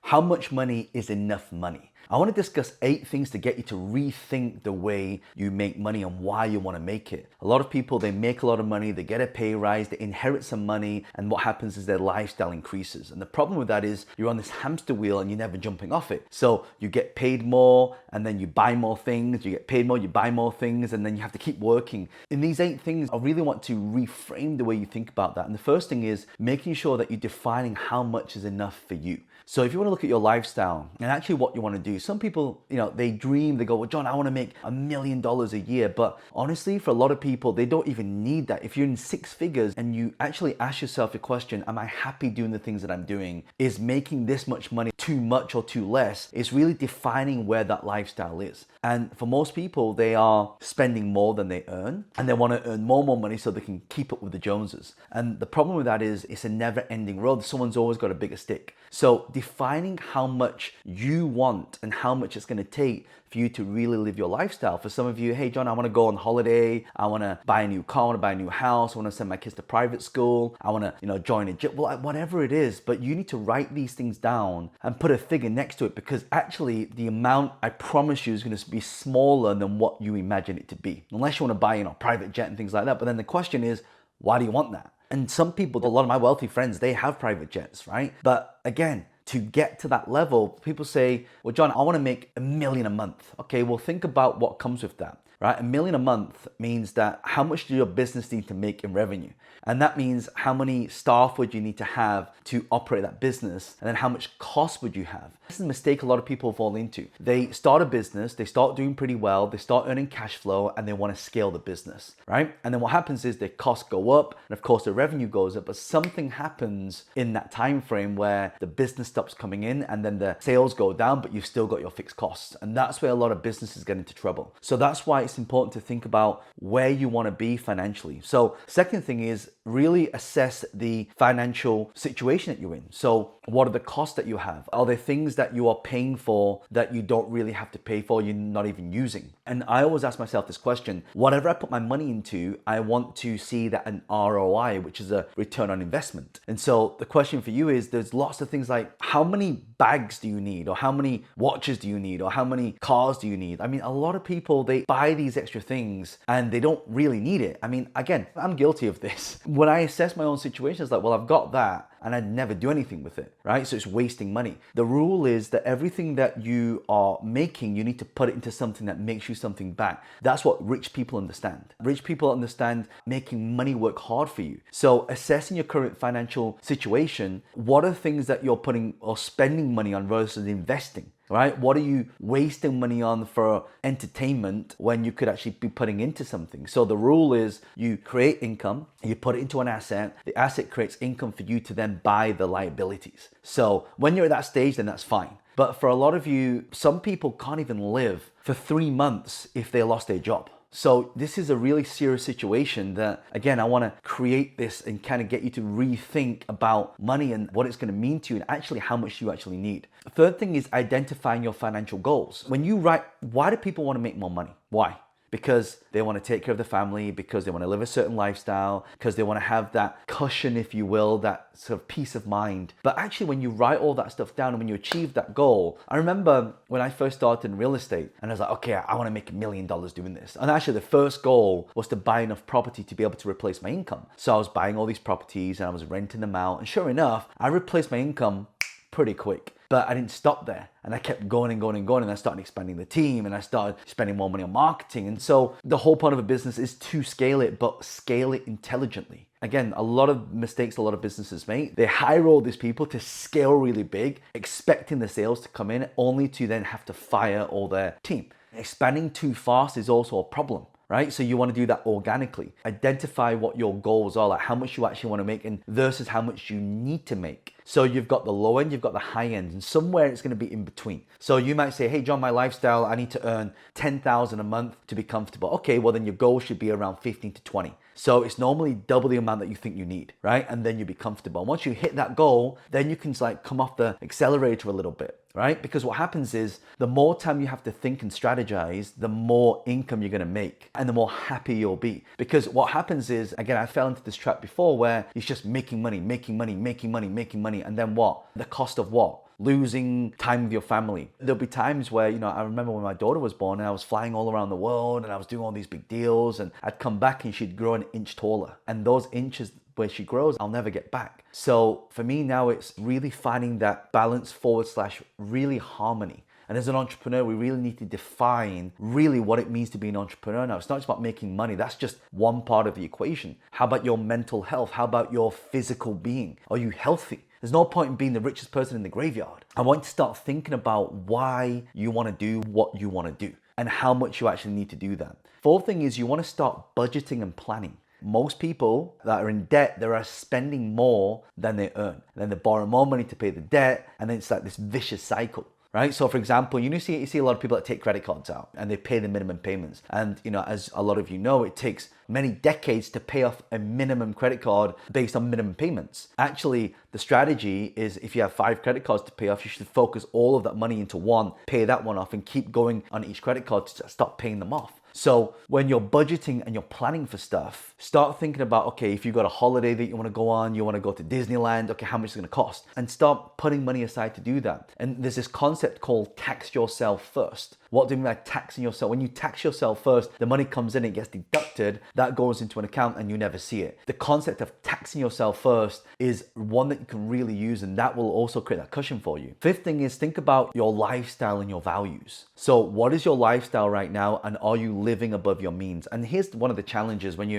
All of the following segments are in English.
How much money is enough money? I want to discuss 8 things to get you to rethink the way you make money and why you want to make it. A lot of people, they make a lot of money, they get a pay rise, they inherit some money, and what happens is their lifestyle increases. And the problem with that is you're on this hamster wheel and you're never jumping off it. So you get paid more and then you buy more things, you get paid more, you buy more things, and then you have to keep working. In these 8 things, I really want to reframe the way you think about that. And the first thing is making sure that you're defining how much is enough for you. So if you want to look at your lifestyle and actually what you want to do, some people, they dream, they go, well, John, I want to make $1 million a year. But honestly, for a lot of people, they don't even need that. If you're in 6 figures and you actually ask yourself a question, am I happy doing the things that I'm doing? Is making this much money too much or too less? It's really defining where that lifestyle is. And for most people, they are spending more than they earn and they want to earn more money so they can keep up with the Joneses. And the problem with that is it's a never ending road. Someone's always got a bigger stick. So defining how much you want and how much it's going to take for you to really live your lifestyle. For some of you, hey John, I want to go on holiday. I want to buy a new car. I want to buy a new house. I want to send my kids to private school. I want to, join a gym. Well, whatever it is, but you need to write these things down and put a figure next to it, because actually the amount, I promise you, is going to be smaller than what you imagine it to be. Unless you want to buy, private jet and things like that. But then the question is, why do you want that? And some people, a lot of my wealthy friends, they have private jets, right? But again, to get to that level, people say, well, John, I want to make $1 million a month. Okay, well, think about what comes with that, right? $1 million a month means that how much do your business need to make in revenue? And that means how many staff would you need to have to operate that business? And then how much cost would you have? This is a mistake a lot of people fall into. They start a business, they start doing pretty well, they start earning cash flow, and they want to scale the business, right? And then what happens is their costs go up, and of course the revenue goes up, but something happens in that time frame where the business stops coming in and then the sales go down, but you've still got your fixed costs. And that's where a lot of businesses get into trouble. So that's why it's important to think about where you want to be financially. So second thing is really assess the financial situation that you're in. So what are the costs that you have? Are there things that you are paying for that you don't really have to pay for, you're not even using? And I always ask myself this question: whatever I put my money into, I want to see that an ROI, which is a return on investment. And so the question for you is, there's lots of things like, how many bags do you need? Or how many watches do you need? Or how many cars do you need? I mean, a lot of people, they buy these extra things and they don't really need it. I mean, again, I'm guilty of this. When I assess my own situation, it's like, well, I've got that and I'd never do anything with it, right? So it's wasting money. The rule is that everything that you are making, you need to put it into something that makes you something back. That's what rich people understand. Rich people understand making money work hard for you. So assessing your current financial situation, what are things that you're putting or spending money on versus investing? Right? What are you wasting money on for entertainment when you could actually be putting into something? So the rule is you create income, you put it into an asset, the asset creates income for you to then buy the liabilities. So when you're at that stage, then that's fine. But for a lot of you, some people can't even live for 3 months if they lost their job. So this is a really serious situation that, again, I want to create this and kind of get you to rethink about money and what it's going to mean to you and actually how much you actually need. The third thing is identifying your financial goals. When you write, why do people want to make more money? Why? Because they want to take care of the family, because they want to live a certain lifestyle, because they want to have that cushion, if you will, that sort of peace of mind. But actually, when you write all that stuff down and when you achieve that goal, I remember when I first started in real estate and I was like, okay, I want to make $1 million doing this. And actually the first goal was to buy enough property to be able to replace my income. So I was buying all these properties and I was renting them out. And sure enough, I replaced my income pretty quick. But I didn't stop there, and I kept going and going and going, and I started expanding the team, and I started spending more money on marketing. And so the whole point of a business is to scale it, but scale it intelligently. Again, a lot of mistakes a lot of businesses make. They hire all these people to scale really big, expecting the sales to come in, only to then have to fire all their team. Expanding too fast is also a problem, right? So you want to do that organically. Identify what your goals are, like how much you actually want to make and versus how much you need to make. So you've got the low end, you've got the high end, and somewhere it's going to be in between. So you might say, hey John, my lifestyle, I need to earn 10,000 a month to be comfortable. Okay, well then your goal should be around 15 to 20. So it's normally double the amount that you think you need, right? And then you'll be comfortable. Once you hit that goal, then you can like come off the accelerator a little bit, right? Because what happens is the more time you have to think and strategize, the more income you're going to make and the more happy you'll be. Because what happens is, again, I fell into this trap before where it's just making money. And then what? The cost of what? losing time with your family. There'll be times where, I remember when my daughter was born and I was flying all around the world and I was doing all these big deals, and I'd come back and she'd grow an inch taller. And those inches where she grows, I'll never get back. So for me now, it's really finding that balance / really harmony. And as an entrepreneur, we really need to define really what it means to be an entrepreneur. Now, it's not just about making money. That's just one part of the equation. How about your mental health? How about your physical being? Are you healthy? There's no point in being the richest person in the graveyard. I want you to start thinking about why you want to do what you want to do and how much you actually need to do that. Fourth thing is you want to start budgeting and planning. Most people that are in debt, they are spending more than they earn. And then they borrow more money to pay the debt, and then it's like this vicious cycle. Right? So for example, you see a lot of people that take credit cards out and they pay the minimum payments. And as a lot of you know, it takes many decades to pay off a minimum credit card based on minimum payments. Actually, the strategy is if you have 5 credit cards to pay off, you should focus all of that money into one, pay that one off, and keep going on each credit card to stop paying them off. So when you're budgeting and you're planning for stuff, start thinking about, okay, if you've got a holiday that you want to go on, you want to go to Disneyland, okay, how much is it going to cost? And start putting money aside to do that. And there's this concept called tax yourself first. What do you mean by taxing yourself? When you tax yourself first, the money comes in, it gets deducted, that goes into an account and you never see it. The concept of taxing yourself first is one that you can really use, and that will also create that cushion for you. Fifth thing is think about your lifestyle and your values. So what is your lifestyle right now, and are you living above your means? And here's one of the challenges when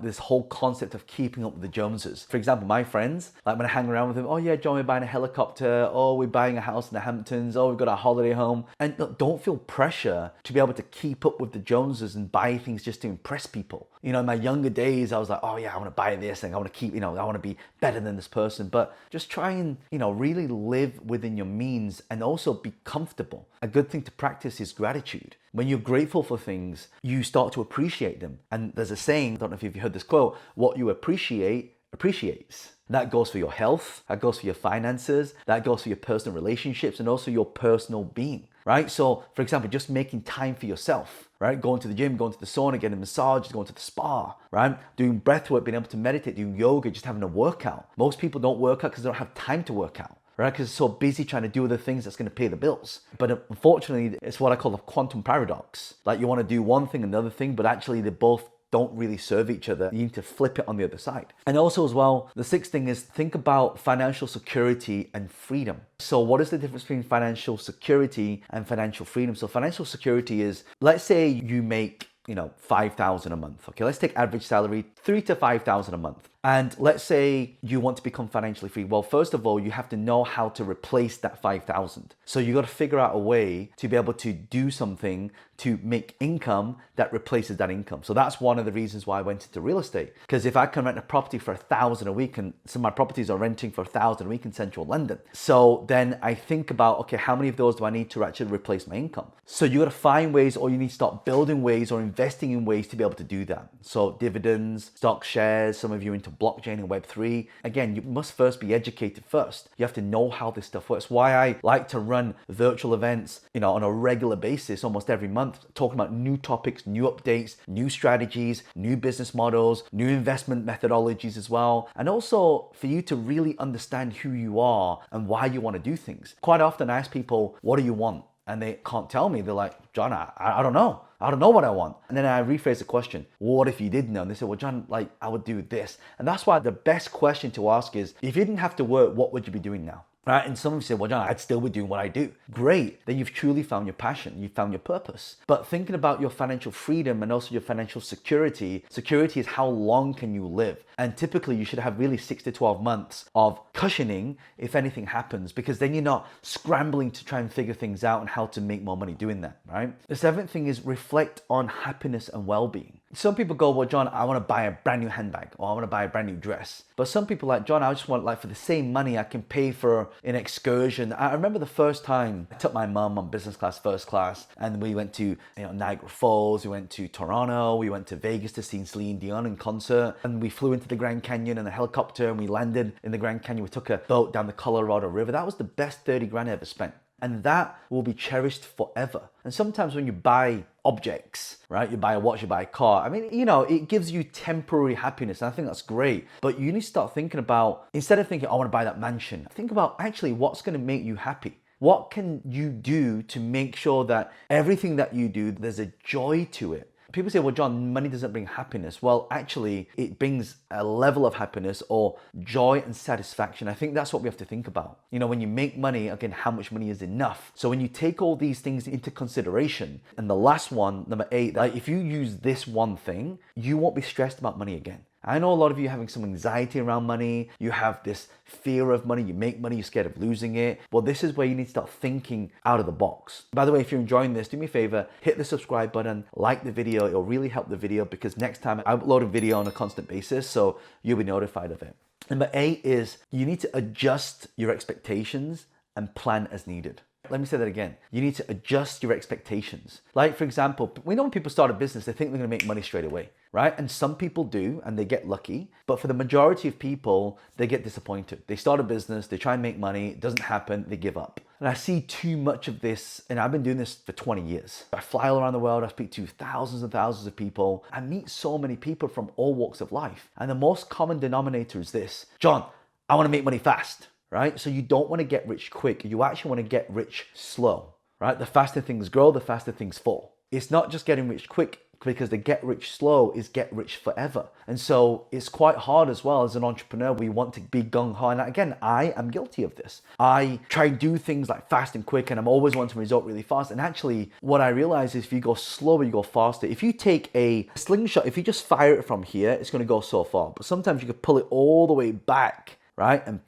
this whole concept of keeping up with the Joneses. For example, my friends, like when I hang around with them, oh yeah, John, we're buying a helicopter, oh, we're buying a house in the Hamptons, oh, we've got a holiday home. And look, don't feel pressure to be able to keep up with the Joneses and buy things just to impress people. In my younger days, I was like, oh yeah, I want to buy this thing. I want to keep, I want to be better than this person. But just try and, really live within your means and also be comfortable. A good thing to practice is gratitude. When you're grateful for things, you start to appreciate them. And there's a saying, I don't know if you've heard this quote, what you appreciate appreciates. That goes for your health, that goes for your finances, that goes for your personal relationships, and also your personal being, right? So for example, just making time for yourself, right? Going to the gym, going to the sauna, getting a massage, going to the spa, right? Doing breath work, being able to meditate, doing yoga, just having a workout. Most people don't work out because they don't have time to work out, right? Because they're so busy trying to do other things that's going to pay the bills. But unfortunately, it's what I call the quantum paradox. Like you want to do one thing and another thing, but actually they both don't really serve each other. You need to flip it on the other side. And also as well, the sixth thing is think about financial security and freedom. So what is the difference between financial security and financial freedom? So financial security is, let's say you make, $5,000 a month. Okay, let's take average salary, $3,000 to $5,000 a month. And let's say you want to become financially free. Well, first of all, you have to know how to replace that 5,000. So you got to figure out a way to be able to do something to make income that replaces that income. So that's one of the reasons why I went into real estate. Because if I can rent a property for $1,000 a week, and some of my properties are renting for $1,000 a week in central London. So then I think about, okay, how many of those do I need to actually replace my income? So you got to find ways, or you need to start building ways or investing in ways to be able to do that. So dividends, stock shares, some of you into blockchain and Web3. Again, you must first be educated first. You have to know how this stuff works. Why I like to run virtual events, on a regular basis, almost every month, talking about new topics, new updates, new strategies, new business models, new investment methodologies as well. And also for you to really understand who you are and why you want to do things. Quite often I ask people, what do you want? And they can't tell me. They're like, John, I don't know. I don't know what I want. And then I rephrase the question, what if you did know? And they say, well, John, I would do this. And that's why the best question to ask is, if you didn't have to work, what would you be doing now? Right? And some of you say, well, John, I'd still be doing what I do. Great. Then you've truly found your passion. You've found your purpose. But thinking about your financial freedom and also your financial security, security is how long can you live? And typically you should have really 6 to 12 months of cushioning if anything happens, because then you're not scrambling to try and figure things out and how to make more money doing that, right? The seventh thing is reflect on happiness and well-being. Some people go, well, John, I want to buy a brand new handbag, or I want to buy a brand new dress. But some people like, John, I just want, for the same money I can pay for an excursion. I remember the first time I took my mum on business class, first class, and we went to Niagara Falls, we went to Toronto, we went to Vegas to see Celine Dion in concert, and we flew into the Grand Canyon in a helicopter, and we landed in the Grand Canyon. We took a boat down the Colorado River. That was the best 30 grand I ever spent. and that will be cherished forever. And sometimes when you buy objects, right? You buy a watch, you buy a car. I mean, it gives you temporary happiness. And I think that's great. But you need to start thinking about, instead of thinking, I want to buy that mansion, think about actually what's going to make you happy. What can you do to make sure that everything that you do, there's a joy to it? People say, well, John, money doesn't bring happiness. Well, actually, it brings a level of happiness or joy and satisfaction. I think that's what we have to think about. When you make money, again, how much money is enough? So when you take all these things into consideration, and the last one, number 8, if you use this one thing, you won't be stressed about money again. I know a lot of you having some anxiety around money. You have this fear of money. You make money, you're scared of losing it. Well, this is where you need to start thinking out of the box. By the way, if you're enjoying this, do me a favor, hit the subscribe button, like the video. It'll really help the video because next time I upload a video on a constant basis, so you'll be notified of it. Number 8 is you need to adjust your expectations and plan as needed. Let me say that again. You need to adjust your expectations. Like, for example, we know when people start a business, they think they're going to make money straight away, right? And some people do, and they get lucky. But for the majority of people, they get disappointed. They start a business, they try and make money, it doesn't happen, they give up. And I see too much of this, and I've been doing this for 20 years. I fly all around the world, I speak to thousands and thousands of people. I meet so many people from all walks of life. And the most common denominator is this: John, I want to make money fast. Right? So you don't want to get rich quick. You actually want to get rich slow, right? The faster things grow, the faster things fall. It's not just getting rich quick, because the get rich slow is get rich forever. And so it's quite hard as well as an entrepreneur. We want to be gung-ho. And again, I am guilty of this. I try and do things like fast and quick, and I'm always wanting to result really fast. And actually, what I realize is if you go slower, you go faster. If you take a slingshot, if you just fire it from here, it's going to go so far. But sometimes you could pull it all the way back, right? And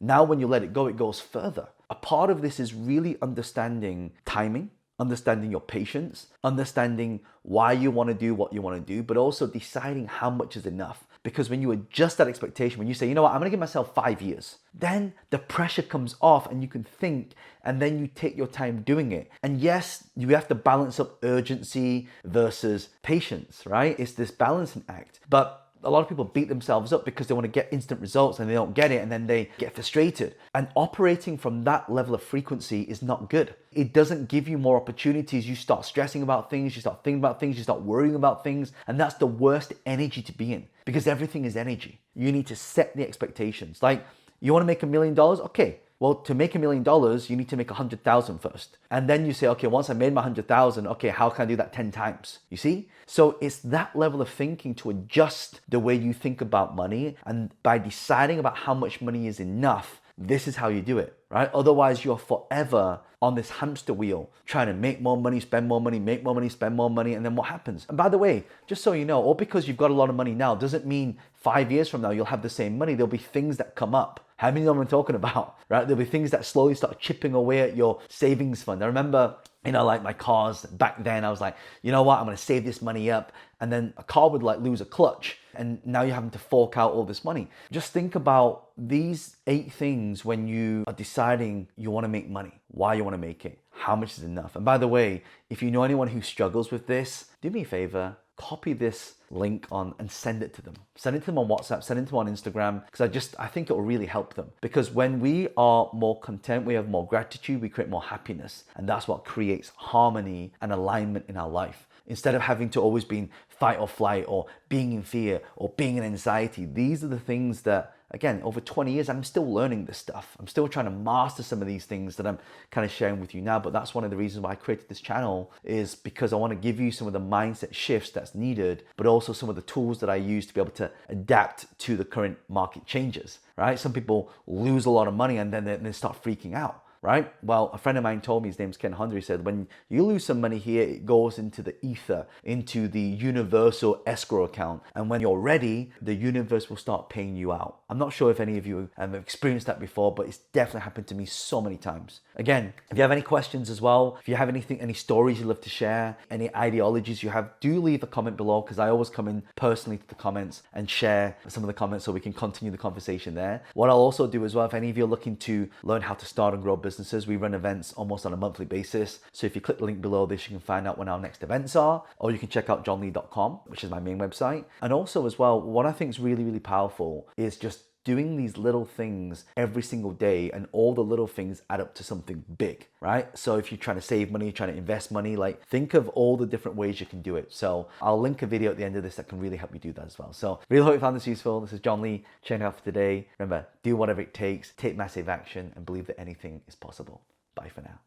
now when you let it go, it goes further. A part of this is really understanding timing, understanding your patience, understanding why you want to do what you want to do, but also deciding how much is enough. Because when you adjust that expectation, when you say, you know what, I'm going to give myself 5 years, then the pressure comes off and you can think, and then you take your time doing it. And yes, you have to balance up urgency versus patience, right? It's this balancing act. But a lot of people beat themselves up because they want to get instant results and they don't get it, and then they get frustrated. And operating from that level of frequency is not good. It doesn't give you more opportunities. You start stressing about things, you start thinking about things, you start worrying about things, and that's the worst energy to be in, because everything is energy. You need to set the expectations. Like, you want to make $1 million? Okay. Well, to make $1 million, you need to make 100,000 first. And then you say, okay, once I made my 100,000, okay, how can I do that 10 times? You see? So it's that level of thinking to adjust the way you think about money. And by deciding about how much money is enough, this is how you do it, right? Otherwise, you're forever on this hamster wheel, trying to make more money, spend more money, make more money, spend more money. And then what happens? And by the way, just so you know, or because you've got a lot of money now, doesn't mean 5 years from now, you'll have the same money. There'll be things that come up. How many know what I'm talking about, right? There'll be things that slowly start chipping away at your savings fund. I remember, like my cars back then, I was like, you know what? I'm going to save this money up. And then a car would lose a clutch. And now you're having to fork out all this money. Just think about these 8 things when you are deciding you want to make money, why you want to make it, how much is enough. And by the way, if you know anyone who struggles with this, do me a favor, copy this link on and send it to them. Send it to them on WhatsApp, send it to them on Instagram, because I think it will really help them. Because when we are more content, we have more gratitude, we create more happiness. And that's what creates harmony and alignment in our life. Instead of having to always be in fight or flight or being in fear or being in anxiety, these are the things that, again, over 20 years, I'm still learning this stuff. I'm still trying to master some of these things that I'm kind of sharing with you now. But that's one of the reasons why I created this channel, is because I want to give you some of the mindset shifts that's needed, but also some of the tools that I use to be able to adapt to the current market changes, right? Some people lose a lot of money and then they start freaking out. Right? Well, a friend of mine told me, his name's Ken Hunter, he said, when you lose some money here, it goes into the ether, into the universal escrow account. And when you're ready, the universe will start paying you out. I'm not sure if any of you have experienced that before, but it's definitely happened to me so many times. Again, if you have any questions as well, if you have any stories you'd love to share, any ideologies you have, do leave a comment below, because I always come in personally to the comments and share some of the comments so we can continue the conversation there. What I'll also do as well, if any of you are looking to learn how to start and grow businesses, we run events almost on a monthly basis. So if you click the link below this, you can find out when our next events are, or you can check out johnlee.com, which is my main website. And also as well, what I think is really, really powerful is just doing these little things every single day, and all the little things add up to something big, right? So if you're trying to save money, trying to invest money, like think of all the different ways you can do it. So I'll link a video at the end of this that can really help you do that as well. So really hope you found this useful. This is John Lee, checking out for today. Remember, do whatever it takes, take massive action, and believe that anything is possible. Bye for now.